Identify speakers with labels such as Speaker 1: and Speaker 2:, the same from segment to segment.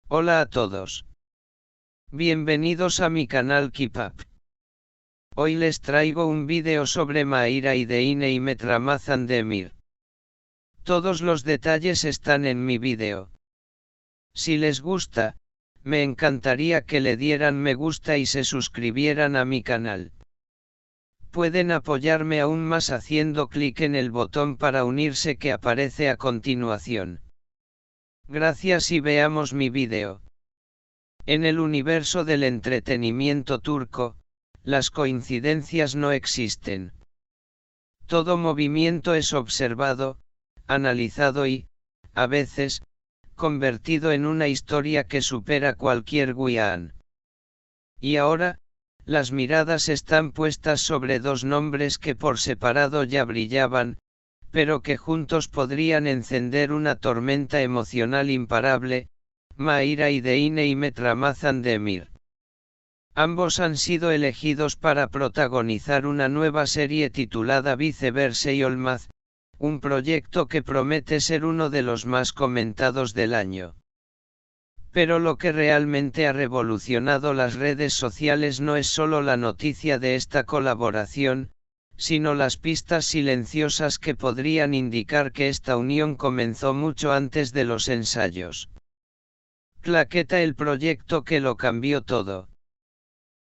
Speaker 1: Hola a todos. Bienvenidos a mi canal Keep Up. Hoy les traigo un vídeo sobre Mayra Ideine y Mehmet Ramazan Demir. Todos los detalles están en mi vídeo. Si les gusta, me encantaría que le dieran me gusta y se suscribieran a mi canal. Pueden apoyarme aún más haciendo clic en el botón para unirse que aparece a continuación. Gracias y veamos mi vídeo. En el universo del entretenimiento turco, las coincidencias no existen. Todo movimiento es observado, analizado y, a veces, convertido en una historia que supera cualquier guión. Y ahora, las miradas están puestas sobre dos nombres que por separado ya brillaban, pero que juntos podrían encender una tormenta emocional imparable: Mayra Ideine y Mehmet Ramazan Demir. Ambos han sido elegidos para protagonizar una nueva serie titulada Viceverse y Olmaz, un proyecto que promete ser uno de los más comentados del año. Pero lo que realmente ha revolucionado las redes sociales no es solo la noticia de esta colaboración, sino las pistas silenciosas que podrían indicar que esta unión comenzó mucho antes de los ensayos. Claqueta, el proyecto que lo cambió todo.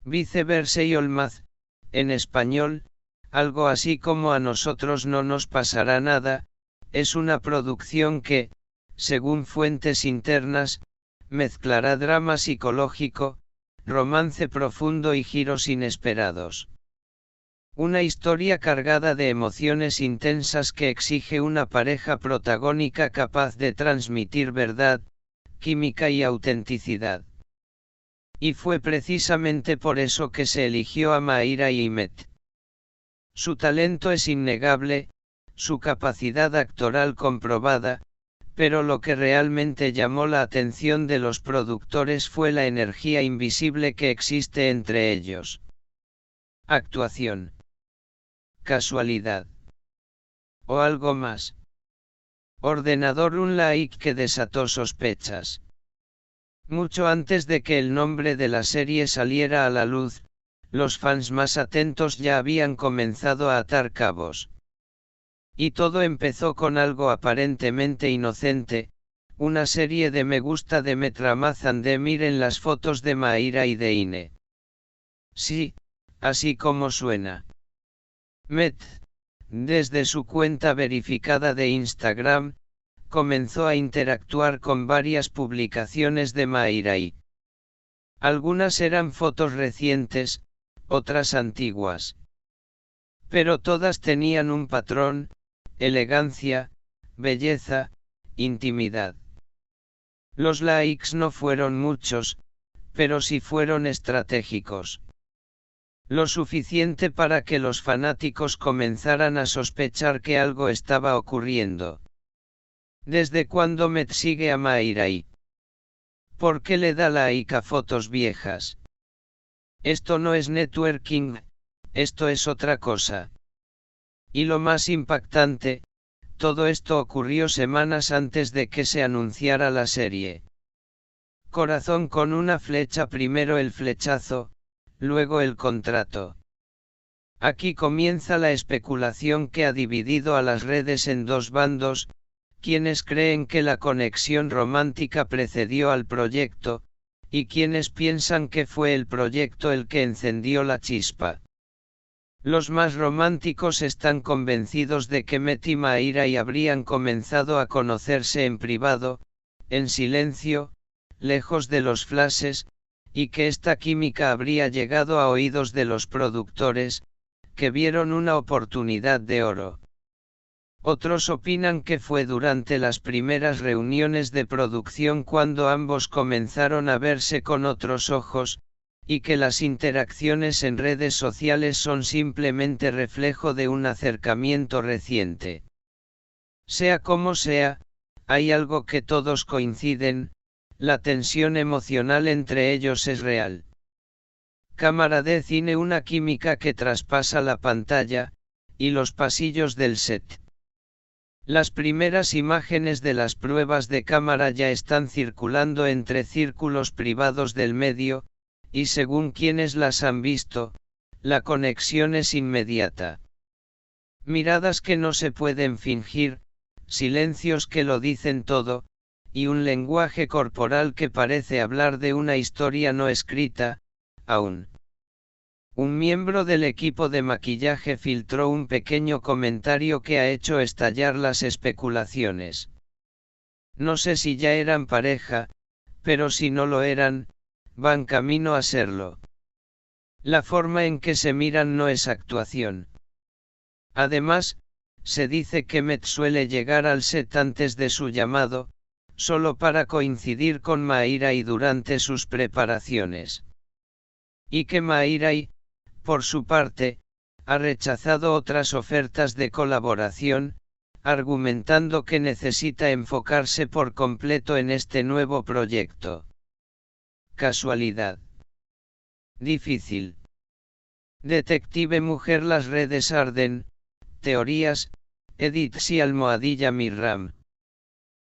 Speaker 1: Viceverse y Olmaz, en español, algo así como A nosotros no nos pasará nada, es una producción que, según fuentes internas, mezclará drama psicológico, romance profundo y giros inesperados. Una historia cargada de emociones intensas que exige una pareja protagónica capaz de transmitir verdad, química y autenticidad. Y fue precisamente por eso que se eligió a Mayra y Mehmet. Su talento es innegable, su capacidad actoral comprobada, pero lo que realmente llamó la atención de los productores fue la energía invisible que existe entre ellos. Actuación. Casualidad. ¿O algo más? Ordenador, un like que desató sospechas. Mucho antes de que el nombre de la serie saliera a la luz, los fans más atentos ya habían comenzado a atar cabos. Y todo empezó con algo aparentemente inocente, una serie de me gusta de Mehmet Ramazan Demir en las fotos de Mayra Ideine. Sí, así como suena. Mehmet, desde su cuenta verificada de Instagram, comenzó a interactuar con varias publicaciones de Mayra y algunas eran fotos recientes, otras antiguas. Pero todas tenían un patrón: elegancia, belleza, intimidad. Los likes no fueron muchos, pero sí fueron estratégicos. Lo suficiente para que los fanáticos comenzaran a sospechar que algo estaba ocurriendo. ¿Desde cuándo Mehmet sigue a Mayra y por qué le da like a fotos viejas? Esto no es networking, esto es otra cosa. Y lo más impactante, todo esto ocurrió semanas antes de que se anunciara la serie. Corazón con una flecha, primero el flechazo, luego el contrato. Aquí comienza la especulación que ha dividido a las redes en dos bandos: quienes creen que la conexión romántica precedió al proyecto, y quienes piensan que fue el proyecto el que encendió la chispa. Los más románticos están convencidos de que Mehmet y Mayra habrían comenzado a conocerse en privado, en silencio, lejos de los flashes, y que esta química habría llegado a oídos de los productores, que vieron una oportunidad de oro. Otros opinan que fue durante las primeras reuniones de producción cuando ambos comenzaron a verse con otros ojos, y que las interacciones en redes sociales son simplemente reflejo de un acercamiento reciente. Sea como sea, hay algo que todos coinciden: la tensión emocional entre ellos es real. Cámara de cine, una química que traspasa la pantalla y los pasillos del set. Las primeras imágenes de las pruebas de cámara ya están circulando entre círculos privados del medio, y según quienes las han visto, la conexión es inmediata. Miradas que no se pueden fingir, silencios que lo dicen todo, y un lenguaje corporal que parece hablar de una historia no escrita, aún. Un miembro del equipo de maquillaje filtró un pequeño comentario que ha hecho estallar las especulaciones. No sé si ya eran pareja, pero si no lo eran, van camino a serlo. La forma en que se miran no es actuación. Además, se dice que Met suele llegar al set antes de su llamado, solo para coincidir con Mayra durante sus preparaciones. Y que Mayra, por su parte, ha rechazado otras ofertas de colaboración, argumentando que necesita enfocarse por completo en este nuevo proyecto. Casualidad. Difícil. Detective mujer. Las redes arden, teorías, edits y almohadilla Mirram.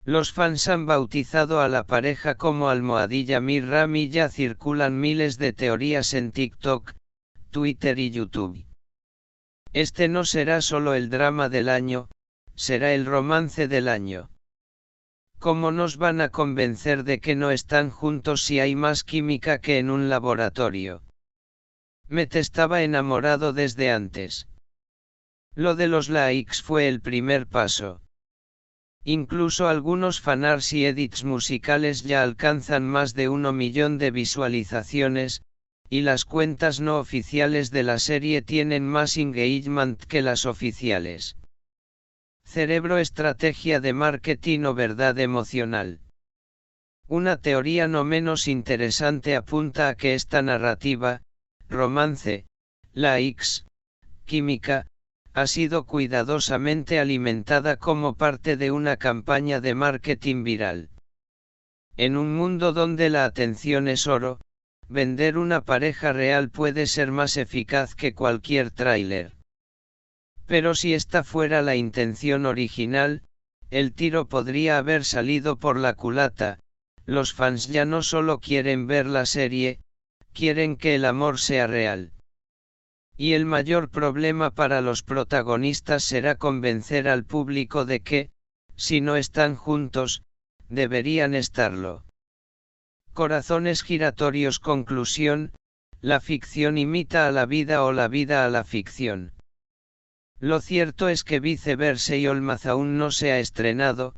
Speaker 1: Los fans han bautizado a la pareja como almohadilla Mirram y ya circulan miles de teorías en TikTok, Twitter y YouTube. Este no será solo el drama del año, será el romance del año. ¿Cómo nos van a convencer de que no están juntos si hay más química que en un laboratorio? Met estaba enamorado desde antes. Lo de los likes fue el primer paso. Incluso algunos fanarts y edits musicales ya alcanzan más de 1 millón de visualizaciones, y las cuentas no oficiales de la serie tienen más engagement que las oficiales. Cerebro, estrategia de marketing o verdad emocional. Una teoría no menos interesante apunta a que esta narrativa, romance, likes, química, ha sido cuidadosamente alimentada como parte de una campaña de marketing viral. En un mundo donde la atención es oro, vender una pareja real puede ser más eficaz que cualquier tráiler. Pero si esta fuera la intención original, el tiro podría haber salido por la culata. Los fans ya no solo quieren ver la serie, quieren que el amor sea real. Y el mayor problema para los protagonistas será convencer al público de que, si no están juntos, deberían estarlo. Corazones giratorios. Conclusión: la ficción imita a la vida o la vida a la ficción. Lo cierto es que Viceversa y Olmaz aún no se ha estrenado,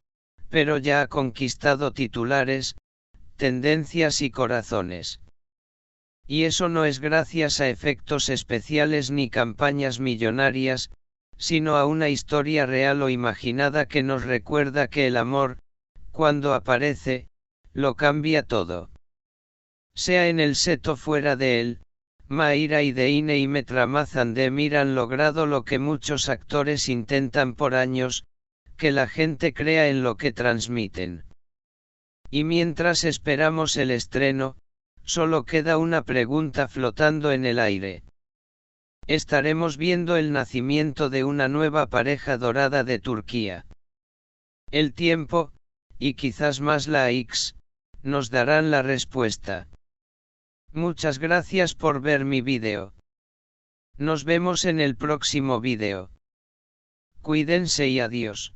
Speaker 1: pero ya ha conquistado titulares, tendencias y corazones. Y eso no es gracias a efectos especiales ni campañas millonarias, sino a una historia real o imaginada que nos recuerda que el amor, cuando aparece, lo cambia todo. Sea en el set o fuera de él, Mayra y Deine y Met Ramazan-Demir han logrado lo que muchos actores intentan por años, que la gente crea en lo que transmiten. Y mientras esperamos el estreno, solo queda una pregunta flotando en el aire. ¿Estaremos viendo el nacimiento de una nueva pareja dorada de Turquía? El tiempo, y quizás más likes, nos darán la respuesta. Muchas gracias por ver mi vídeo. Nos vemos en el próximo vídeo. Cuídense y adiós.